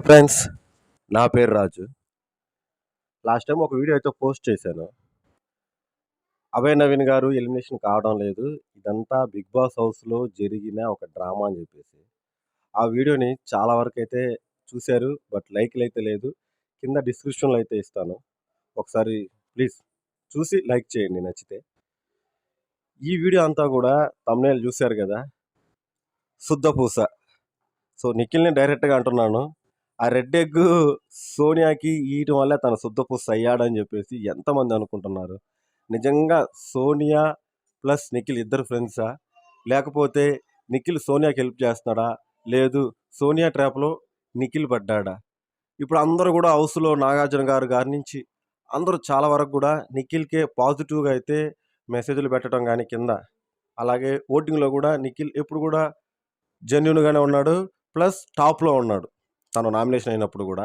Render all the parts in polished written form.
Friends, నా పేరు రాజు. Last time ఒక వీడియో అయితే పోస్ట్ చేశాను. అభయ్ నవీన్ గారు ఎలిమినేషన్ కావడం లేదు. ఇదంతా 'బిగ్ బాస్' హౌస్‌లో జరిగిన ఒక డ్రామా అని చెప్పేసి. ఆ వీడియోని చాలా వరకైతే చూసారు. బట్ లైక్‌లయితే లేదు. కింద డిస్క్రిప్షన్‌లో అయితే ఇస్తాను. ఒకసారి ప్లీజ్ చూసి లైక్ చేయండి నచ్చితే. ఈ వీడియో అంతా గూడా థంబ్‌నెయిల్ చూసారు గదా! శుద్ధపూస. సో, నిఖిల్‌ని డైరెక్ట్‌గా అంటున్నాను. ఆ రెడ్ ఎగ్గు సోనియాకి ఇయటం వల్లే తను శుద్ధపూస అయ్యాడని చెప్పేసి ఎంతమంది అనుకుంటున్నారు? నిజంగా సోనియా ప్లస్ నిఖిల్ ఇద్దరు ఫ్రెండ్సా? లేకపోతే నిఖిల్ సోనియాకి హెల్ప్ చేస్తున్నాడా? లేదు సోనియా ట్రాప్‌లో నిఖిల్ పడ్డాడా? ఇప్పుడు అందరూ గూడా హౌస్‌లో నాగార్జున గారి నుంచి అందరూ చాలా వరకు గూడా నిఖిల్‌కే పాజిటివ్‌గా అయితే మెసేజ్‌లు పెట్టడం గానీ కింద. అలాగే ఓటింగ్‌లో గూడా నిఖిల్ ఎప్పుడు గూడా జెన్యూన్‌గానే ఉన్నాడు. ప్లస్ టాప్‌లో ఉన్నాడు. తను నామినేషన్ అయినప్పుడు గూడా.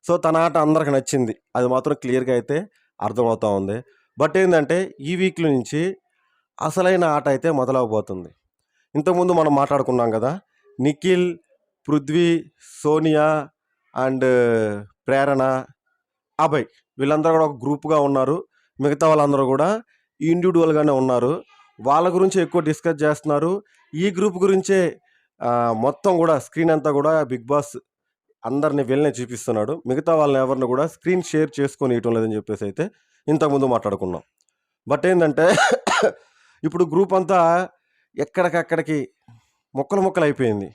సో, తన ఆట అందరికి నచ్చింది. అది మాత్రం క్లియర్‌గా అయితే అర్థమవుతా ఉంది. బట్ ఏందంటే ఈ వీక్‌లో నుంచి అసలైన ఆట అయితే మొదలవబోతుంది. ఇంతకుముందు మనం మాట్లాడుకున్నాం గదా! నిఖిల్, పృథ్వీ, సోనియా అండ్ ప్రేరణ, అభయ్ వీళ్ళందరూ గూడా ఒక గ్రూప్‌గా ఉన్నారు. మిగతా వాళ్ళందరూ గూడా ఇండివిడ్యువల్‌గానే ఉన్నారు. వాళ్ళ గురించి ఎక్కువ డిస్కస్ చేస్తున్నారు. ఈ గ్రూప్ గురించే మొత్తం గూడా స్క్రీన్ అంతా గూడా 'బిగ్ బాస్' అందరిని వీళ్ళనే చూపిస్తున్నాడు. మిగతా వాళ్ళని ఎవరిని గూడా స్క్రీన్ షేర్ చేసుకొని ఇయటం లేదని చెప్పేసి అయితే ఇంతకుముందు మాట్లాడుకున్నాం. బట్ ఏందంటే ఇప్పుడు గ్రూప్ అంతా ఎక్కడికక్కడికి ముక్కలు అయిపోయింది.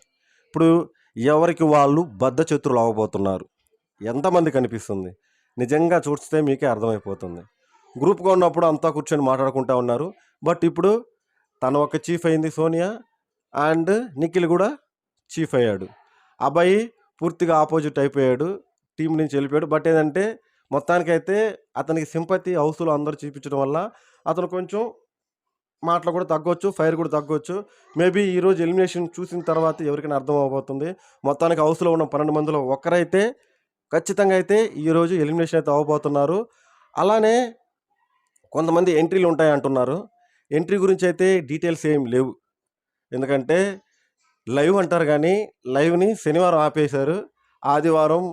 ఇప్పుడు ఎవరికి వాళ్ళు బద్ధశత్రువులు అవ్వబోతున్నారు. ఎంతమంది కనిపిస్తుంది? నిజంగా చూస్తే మీకే అర్థమైపోతుంది. గ్రూప్‌గా ఉన్నప్పుడు అంతా కూర్చొని మాట్లాడుకుంటా ఉన్నారు. బట్ ఇప్పుడు తను ఒక చీఫ్ అయింది సోనియా అండ్ నిఖిల్ గూడా చీఫ్ అయ్యాడు. అభయ్ పూర్తిగా ఆపోజిట్ అయిపోయాడు. టీమ్ నుంచి వెళ్ళిపోయాడు. బట్ ఏందంటే మొత్తానికైతే అతనికి సింపతి హౌస్‌లో అందరూ చూపించడం వల్ల అతను కొంచెం మాటలు కూడా తగ్గొచ్చు. ఫైర్ కూడా తగ్గొచ్చు. మేబీ ఈరోజు ఎలిమినేషన్ చూసిన తర్వాత ఎవరికైనా అర్థం అవ్వబోతుంది. మొత్తానికి హౌస్‌లో ఉన్న 12 మందిలో ఒక్కరైతే ఖచ్చితంగా అయితే ఈరోజు ఎలిమినేషన్ అయితే అవ్వబోతున్నారు. అలానే కొంతమంది ఎంట్రీలు ఉంటాయి అంటున్నారు. ఎంట్రీ గురించి అయితే డీటెయిల్స్ ఏం లేవు. ఎందుకంటే లైవ్ అంటారు గానీ, లైవ్‌ని శనివారం ఆపేశారు. ఆదివారం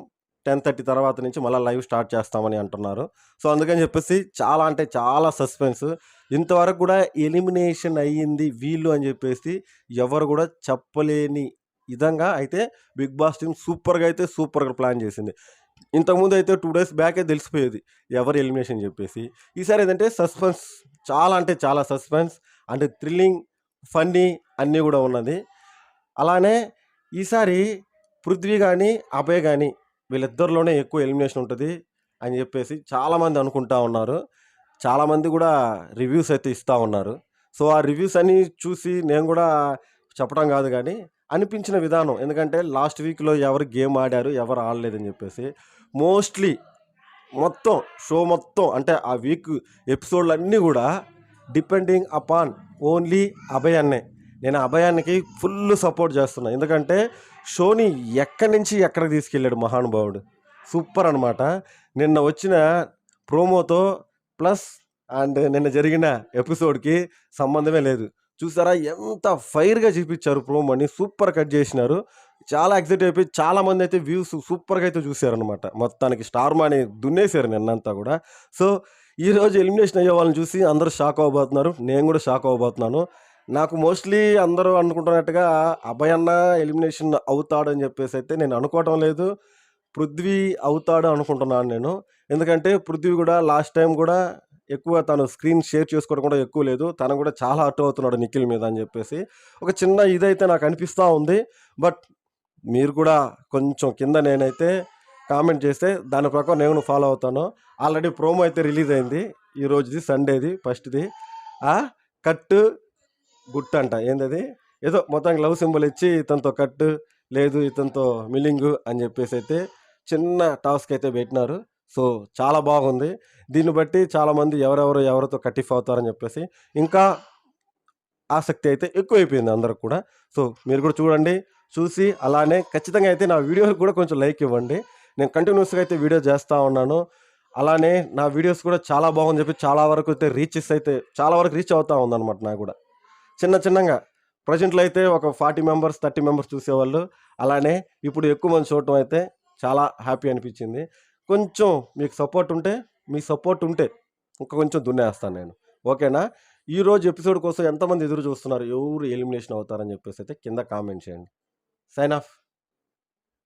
10:30 తర్వాత నుంచి మళ్ళా లైవ్ స్టార్ట్ చేస్తామని అంటున్నారు. సో, అందుకని చెప్పేసి చాలా అంటే చాలా సస్పెన్స్. ఇంతవరకు గూడా ఎలిమినేషన్ అయ్యింది వీళ్ళు అని చెప్పేసి ఎవరు గూడా చెప్పలేని విధంగా అయితే 'బిగ్ బాస్' టీమ్ సూపర్‌గా ప్లాన్ చేసింది. ఇంతకుముందు అయితే 2 డేస్ బ్యాకే తెలిసిపోయేది ఎవరు ఎలిమినేషన్ చెప్పేసి. ఈసారి ఏందంటే సస్పెన్స్ చాలా అంటే చాలా సస్పెన్స్ అండ్ థ్రిల్లింగ్, ఫన్నీ అన్నీ గూడా ఉన్నది. అలానే ఈసారి పృథ్వీ గానీ, అభయ్ గానీ వీళ్ళిద్దరిలోనే ఎక్కువ ఎలిమినేషన్ ఉంటది అని జెప్పేసి చాలామంది అనుకుంటా ఉన్నారు. చాలామంది గూడా రివ్యూస్ అయితే ఇస్తా ఉన్నారు. సో, ఆ రివ్యూస్ అన్నీ చూసి నేను గూడా చెప్పడం గాదు గానీ, అనిపించిన విధానం ఎందుకంటే లాస్ట్ వీక్‌లో ఎవరు గేమ్ ఆడారు, ఎవరు ఆడలేదని జెప్పేసి. మోస్ట్‌లీ మొత్తం షో మొత్తం అంటే ఆ వీక్ ఎపిసోడ్‌లన్నీ గూడా డిపెండింగ్ అపాన్ ఓన్లీ అభయ్ అన్నే. నేను అభయ్ అన్నకి ఫుల్ సపోర్ట్ చేస్తున్నా. ఎందుకంటే షోని ఎక్కడి నుంచి ఎక్కడికి తీసుకెళ్ళాడు మహానుభావుడు. సూపర్ అనమాట. నిన్న వచ్చిన ప్రోమోతో ప్లస్ అండ్ నిన్న జరిగిన ఎపిసోడ్‌కి సంబంధమే లేదు. చూసారా ఎంత ఫైర్‌గా చూపిచ్చారు ప్రోమోని. సూపర్ కట్ చేసినారు. చాలా ఎక్సైట్ అయిపోయి చాలామందైతే వ్యూస్ సూపర్‌గా అయితే చూసారనమాట. మొత్తానికి స్టార్ మాని దున్నేశారు నిన్నంతా గూడా. సో, ఈరోజు ఎలిమినేషన్ అయ్యే వాళ్ళని చూసి అందరూ షాక్ అవ్వబోతున్నారు. నేను గూడా షాక్ అవ్వబోతున్నాను. నాకు మోస్ట్‌లీ అందరూ అనుకుంటున్నట్టుగా అభయ్ అన్న ఎలిమినేషన్ అవుతాడని జెప్పేసైతే నేను అనుకోవటం లేదు. పృథ్వీ అవుతాడు అనుకుంటున్నాను నేను. ఎందుకంటే పృథ్వీ గూడా లాస్ట్ టైమ్ గూడా ఎక్కువ తను స్క్రీన్ షేర్ చేసుకోవడం కూడా ఎక్కువ లేదు. తను గూడా చాలా హర్ట్ అవుతున్నాడు నిఖిల్ మీద అని జెప్పేసి. ఒక చిన్న ఇదైతే నాకు అనిపిస్తా ఉంది. బట్ మీరు కూడా కొంచెం కింద నేనైతే కామెంట్ చేస్తే దాని ప్రకారం నేను ఫాలో అవుతాను. ఆల్రెడీ ప్రోమో అయితే రిలీజ్ అయింది. ఈ రోజుది సండేది ఫస్ట్‌ది. కట్టు గుట్టంట ఏందది? ఏదో మొత్తానికి లవ్ సింబల్ ఇచ్చి ఇతనితో కట్టు, లేదు ఇతనితో మిలింగు అని జెప్పేసైతే చిన్న టాస్క్ అయితే బెట్టినారు. సో, చాలా బాగుంది. దీన్ని బట్టి చాలామంది ఎవరితో కటిఫ్ అవుతారని జెప్పేసి ఇంకా ఆసక్తి అయితే ఎక్కువైపోయింది అందరికి కూడా. సో, మీరు కూడా చూడండి. చూసి అలానే ఖచ్చితంగా అయితే నా వీడియోకి కూడా కొంచెం లైక్ ఇవ్వండి. నేను కంటిన్యూయస్‌గా అయితే వీడియో చేస్తా ఉన్నాను. అలానే నా వీడియోస్ కూడా చాలా బాగుందని చెప్పి చాలా వరకు అయితే చాలా వరకు రీచ్ అవుతా ఉందన్నమాట నాకు గూడా. చిన్నగా ప్రెజెంట్‌లో అయితే ఒక 40 మెంబర్స్, 30 మెంబర్స్ చూసేవాళ్ళు. అలానే ఇప్పుడు ఎక్కువ మంది చూడటం అయితే చాలా హ్యాపీ అనిపించింది. కొంచెం మీకు సపోర్ట్ ఉంటే, మీ సపోర్ట్ ఉంటే ఇంకా కొంచెం దున్నేస్తాను నేను. ఓకేనా? ఈరోజు ఎపిసోడ్ కోసం ఎంతమంది ఎదురు చూస్తున్నారు? ఎవరు ఎలిమినేషన్ అవుతారని చెప్పేసి అయితే కింద కామెంట్ చేయండి. Sign of.